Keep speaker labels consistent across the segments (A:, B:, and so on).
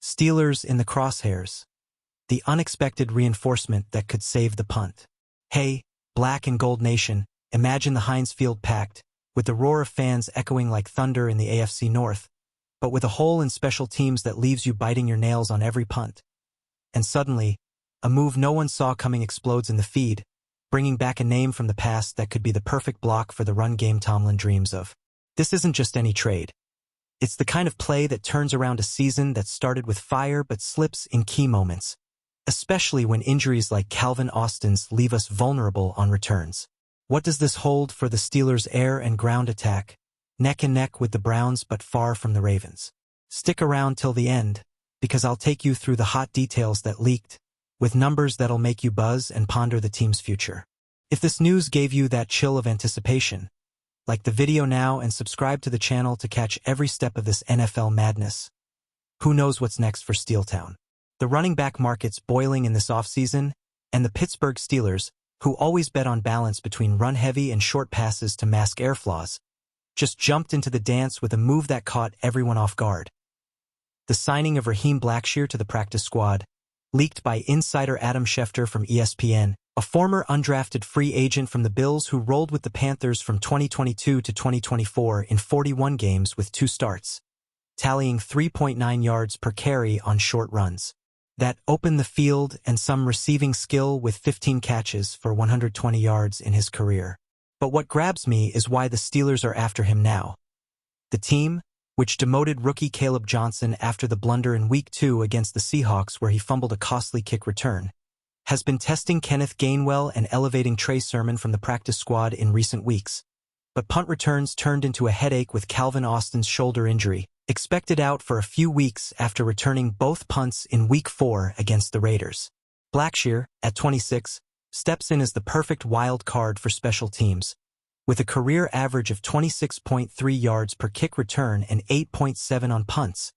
A: Steelers in the crosshairs. The unexpected reinforcement that could save the punt. Hey, Black and Gold Nation, imagine the Heinz Field packed, with the roar of fans echoing like thunder in the AFC North, but with a hole in special teams that leaves you biting your nails on every punt. And suddenly, a move no one saw coming explodes in the feed, bringing back a name from the past that could be the perfect block for the run game Tomlin dreams of. This isn't just any trade. It's the kind of play that turns around a season that started with fire but slips in key moments, especially when injuries like Calvin Austin's leave us vulnerable on returns. What does this hold for the Steelers' air and ground attack, neck and neck with the Browns but far from the Ravens? Stick around till the end, because I'll take you through the hot details that leaked, with numbers that'll make you buzz and ponder the team's future. If this news gave you that chill of anticipation, like the video now and subscribe to the channel to catch every step of this NFL madness. Who knows what's next for Steeltown? The running back market's boiling in this offseason, and the Pittsburgh Steelers, who always bet on balance between run-heavy and short passes to mask air flaws, just jumped into the dance with a move that caught everyone off guard. The signing of Raheem Blackshear to the practice squad, leaked by insider Adam Schefter from ESPN, a former undrafted free agent from the Bills who rolled with the Panthers from 2022 to 2024 in 41 games with 2 starts, tallying 3.9 yards per carry on short runs. That opened the field and some receiving skill with 15 catches for 120 yards in his career. But what grabs me is why the Steelers are after him now. The team, which demoted rookie Caleb Johnson after the blunder in Week 2 against the Seahawks where he fumbled a costly kick return, has been testing Kenneth Gainwell and elevating Trey Sermon from the practice squad in recent weeks. But punt returns turned into a headache with Calvin Austin's shoulder injury, expected out for a few weeks after returning both punts in Week 4 against the Raiders. Blackshear, at 26, steps in as the perfect wild card for special teams, with a career average of 26.3 yards per kick return and 8.7 on punts.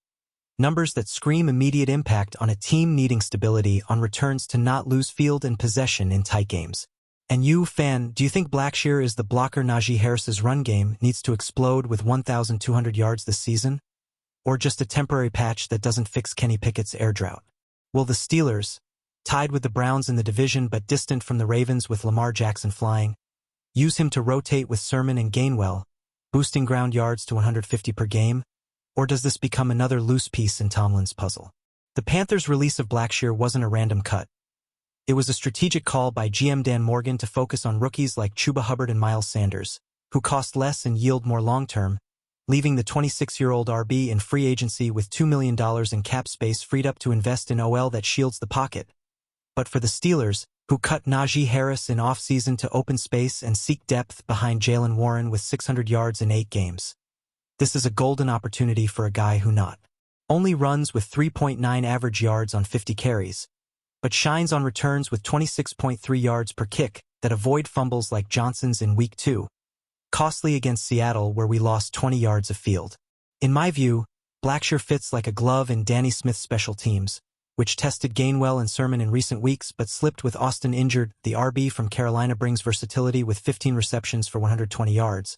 A: Numbers that scream immediate impact on a team needing stability on returns to not lose field and possession in tight games. And you, fan, do you think Blackshear is the blocker Najee Harris's run game needs to explode with 1,200 yards this season? Or just a temporary patch that doesn't fix Kenny Pickett's air drought? Will the Steelers, tied with the Browns in the division but distant from the Ravens with Lamar Jackson flying, use him to rotate with Sermon and Gainwell, boosting ground yards to 150 per game? Or does this become another loose piece in Tomlin's puzzle? The Panthers' release of Blackshear wasn't a random cut. It was a strategic call by GM Dan Morgan to focus on rookies like Chuba Hubbard and Miles Sanders, who cost less and yield more long-term, leaving the 26-year-old RB in free agency with $2 million in cap space freed up to invest in OL that shields the pocket. But for the Steelers, who cut Najee Harris in offseason to open space and seek depth behind Jaylen Warren with 600 yards in 8 games, this is a golden opportunity for a guy who not only runs with 3.9 average yards on 50 carries, but shines on returns with 26.3 yards per kick that avoid fumbles like Johnson's in Week 2, costly against Seattle where we lost 20 yards of field. In my view, Blackshear fits like a glove in Danny Smith's special teams, which tested Gainwell and Sermon in recent weeks but slipped with Austin injured. The RB from Carolina brings versatility with 15 receptions for 120 yards,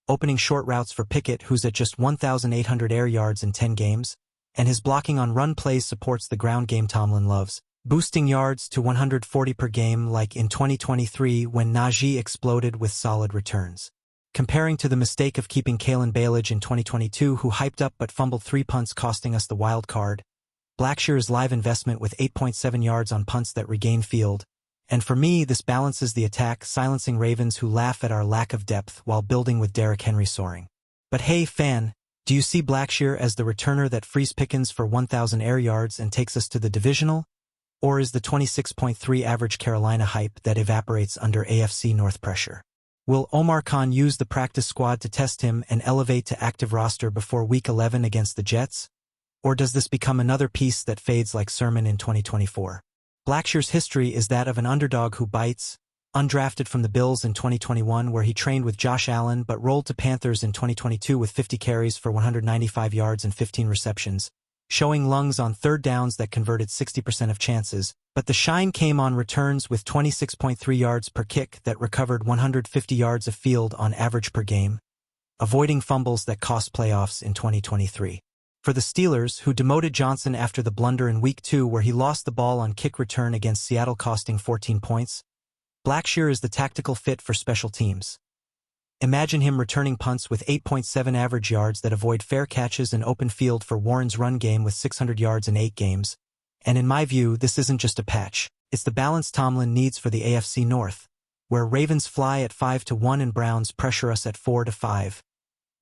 A: opening short routes for Pickett, who's at just 1,800 air yards in 10 games, and his blocking on run plays supports the ground game Tomlin loves, boosting yards to 140 per game like in 2023 when Najee exploded with solid returns. Comparing to the mistake of keeping Kalen Ballage in 2022 who hyped up but fumbled 3 punts costing us the wild card, Blackshear's live investment with 8.7 yards on punts that regain field, and for me this balances the attack, silencing Ravens who laugh at our lack of depth while building with Derrick Henry soaring. But hey fan, do you see Blackshear as the returner that frees Pickens for 1,000 air yards and takes us to the divisional? Or is the 26.3 average Carolina hype that evaporates under AFC North pressure? Will Omar Khan use the practice squad to test him and elevate to active roster before Week 11 against the Jets? Or does this become another piece that fades like Sermon in 2024? Blackshear's history is that of an underdog who bites, undrafted from the Bills in 2021 where he trained with Josh Allen but rolled to Panthers in 2022 with 50 carries for 195 yards and 15 receptions, showing lungs on third downs that converted 60% of chances, but the shine came on returns with 26.3 yards per kick that recovered 150 yards of field on average per game, avoiding fumbles that cost playoffs in 2023. For the Steelers, who demoted Johnson after the blunder in Week 2 where he lost the ball on kick return against Seattle costing 14 points, Blackshear is the tactical fit for special teams. Imagine him returning punts with 8.7 average yards that avoid fair catches and open field for Warren's run game with 600 yards in 8 games. And in my view, this isn't just a patch. It's the balance Tomlin needs for the AFC North, where Ravens fly at 5-1 and Browns pressure us at 4-5,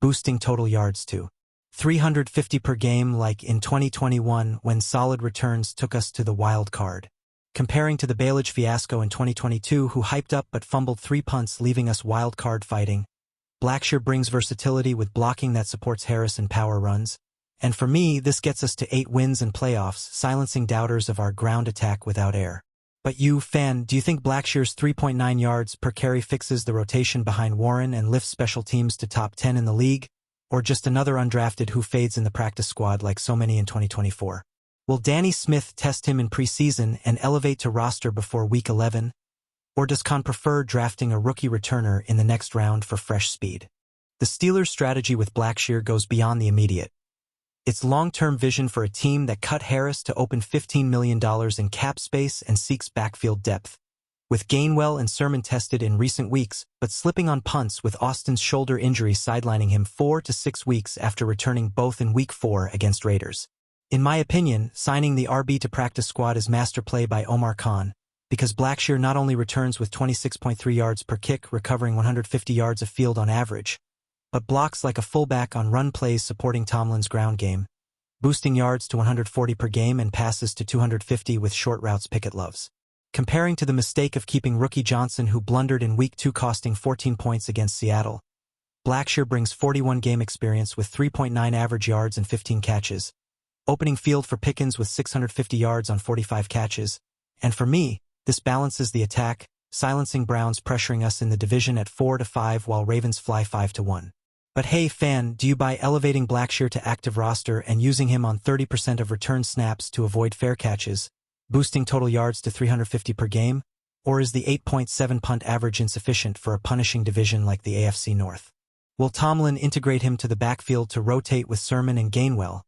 A: boosting total yards to 350 per game like in 2021 when solid returns took us to the wild card. Comparing to the Bailage fiasco in 2022 who hyped up but fumbled 3 punts leaving us wild card fighting, Blackshear brings versatility with blocking that supports Harris and power runs. And for me, this gets us to 8 wins and playoffs, silencing doubters of our ground attack without air. But you, fan, do you think Blackshear's 3.9 yards per carry fixes the rotation behind Warren and lifts special teams to top 10 in the league? Or just another undrafted who fades in the practice squad like so many in 2024? Will Danny Smith test him in preseason and elevate to roster before Week 11? Or does Khan prefer drafting a rookie returner in the next round for fresh speed? The Steelers' strategy with Blackshear goes beyond the immediate. It's long-term vision for a team that cut Harris to open $15 million in cap space and seeks backfield depth, with Gainwell and Sermon tested in recent weeks, but slipping on punts with Austin's shoulder injury sidelining him 4 to 6 weeks after returning both in Week 4 against Raiders. In my opinion, signing the RB to practice squad is master play by Omar Khan, because Blackshear not only returns with 26.3 yards per kick, recovering 150 yards of field on average, but blocks like a fullback on run plays supporting Tomlin's ground game, boosting yards to 140 per game and passes to 250 with short routes Pickett loves. Comparing to the mistake of keeping rookie Johnson who blundered in Week 2 costing 14 points against Seattle, Blackshear brings 41 game experience with 3.9 average yards and 15 catches, opening field for Pickens with 650 yards on 45 catches, and for me, this balances the attack, silencing Browns pressuring us in the division at 4-5 while Ravens fly 5-1. But hey fan, do you buy elevating Blackshear to active roster and using him on 30% of return snaps to avoid fair catches, boosting total yards to 350 per game, or is the 8.7 punt average insufficient for a punishing division like the AFC North? Will Tomlin integrate him to the backfield to rotate with Sermon and Gainwell,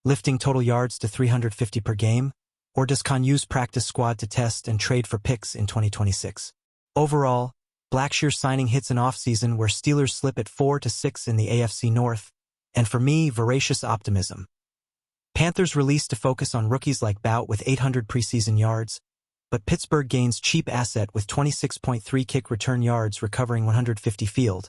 A: lifting total yards to 350 per game, or does Khan use practice squad to test and trade for picks in 2026? Overall, Blackshear signing hits an offseason where Steelers slip at 4-6 in the AFC North, and for me, voracious optimism. Panthers released to focus on rookies like Bout with 800 preseason yards, but Pittsburgh gains cheap asset with 26.3 kick return yards recovering 150 field.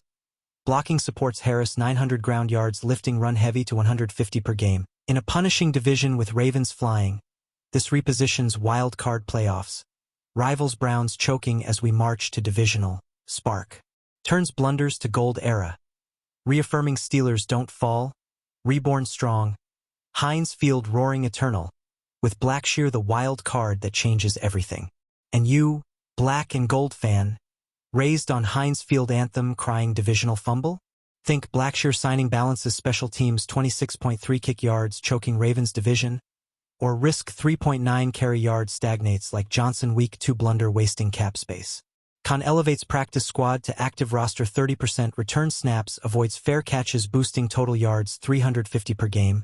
A: Blocking supports Harris 900 ground yards lifting run heavy to 150 per game. In a punishing division with Ravens flying, this repositions wild card playoffs. Rivals Browns choking as we march to divisional spark. Turns blunders to gold era. Reaffirming Steelers don't fall, reborn strong. Heinz Field roaring eternal, with Blackshear the wild card that changes everything. And you, black and gold fan, raised on Heinz Field anthem crying divisional fumble? Think Blackshear signing balances special teams 26.3 kick yards choking Ravens division? Or risk 3.9 carry yards stagnates like Johnson Week 2 blunder wasting cap space? Khan elevates practice squad to active roster 30% return snaps avoids fair catches boosting total yards 350 per game?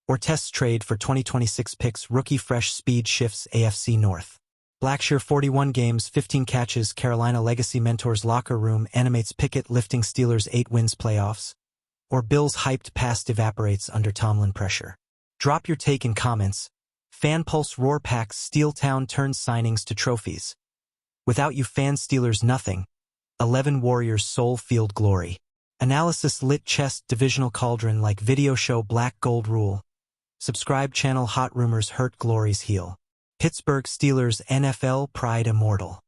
A: Or tests trade for 2026 picks rookie fresh speed shifts AFC North? Blackshear 41 games 15 catches Carolina legacy mentors locker room animates Pickett lifting Steelers 8 wins playoffs? Or Bills hyped past evaporates under Tomlin pressure? Drop your take in comments. Fan Pulse Roar Packs Steeltown turns signings to trophies. Without you fan Steelers nothing. 11 Warriors soul field glory. Analysis lit chest divisional cauldron like video show black gold rule. Subscribe channel hot rumors hurt glories heal. Pittsburgh Steelers NFL pride immortal.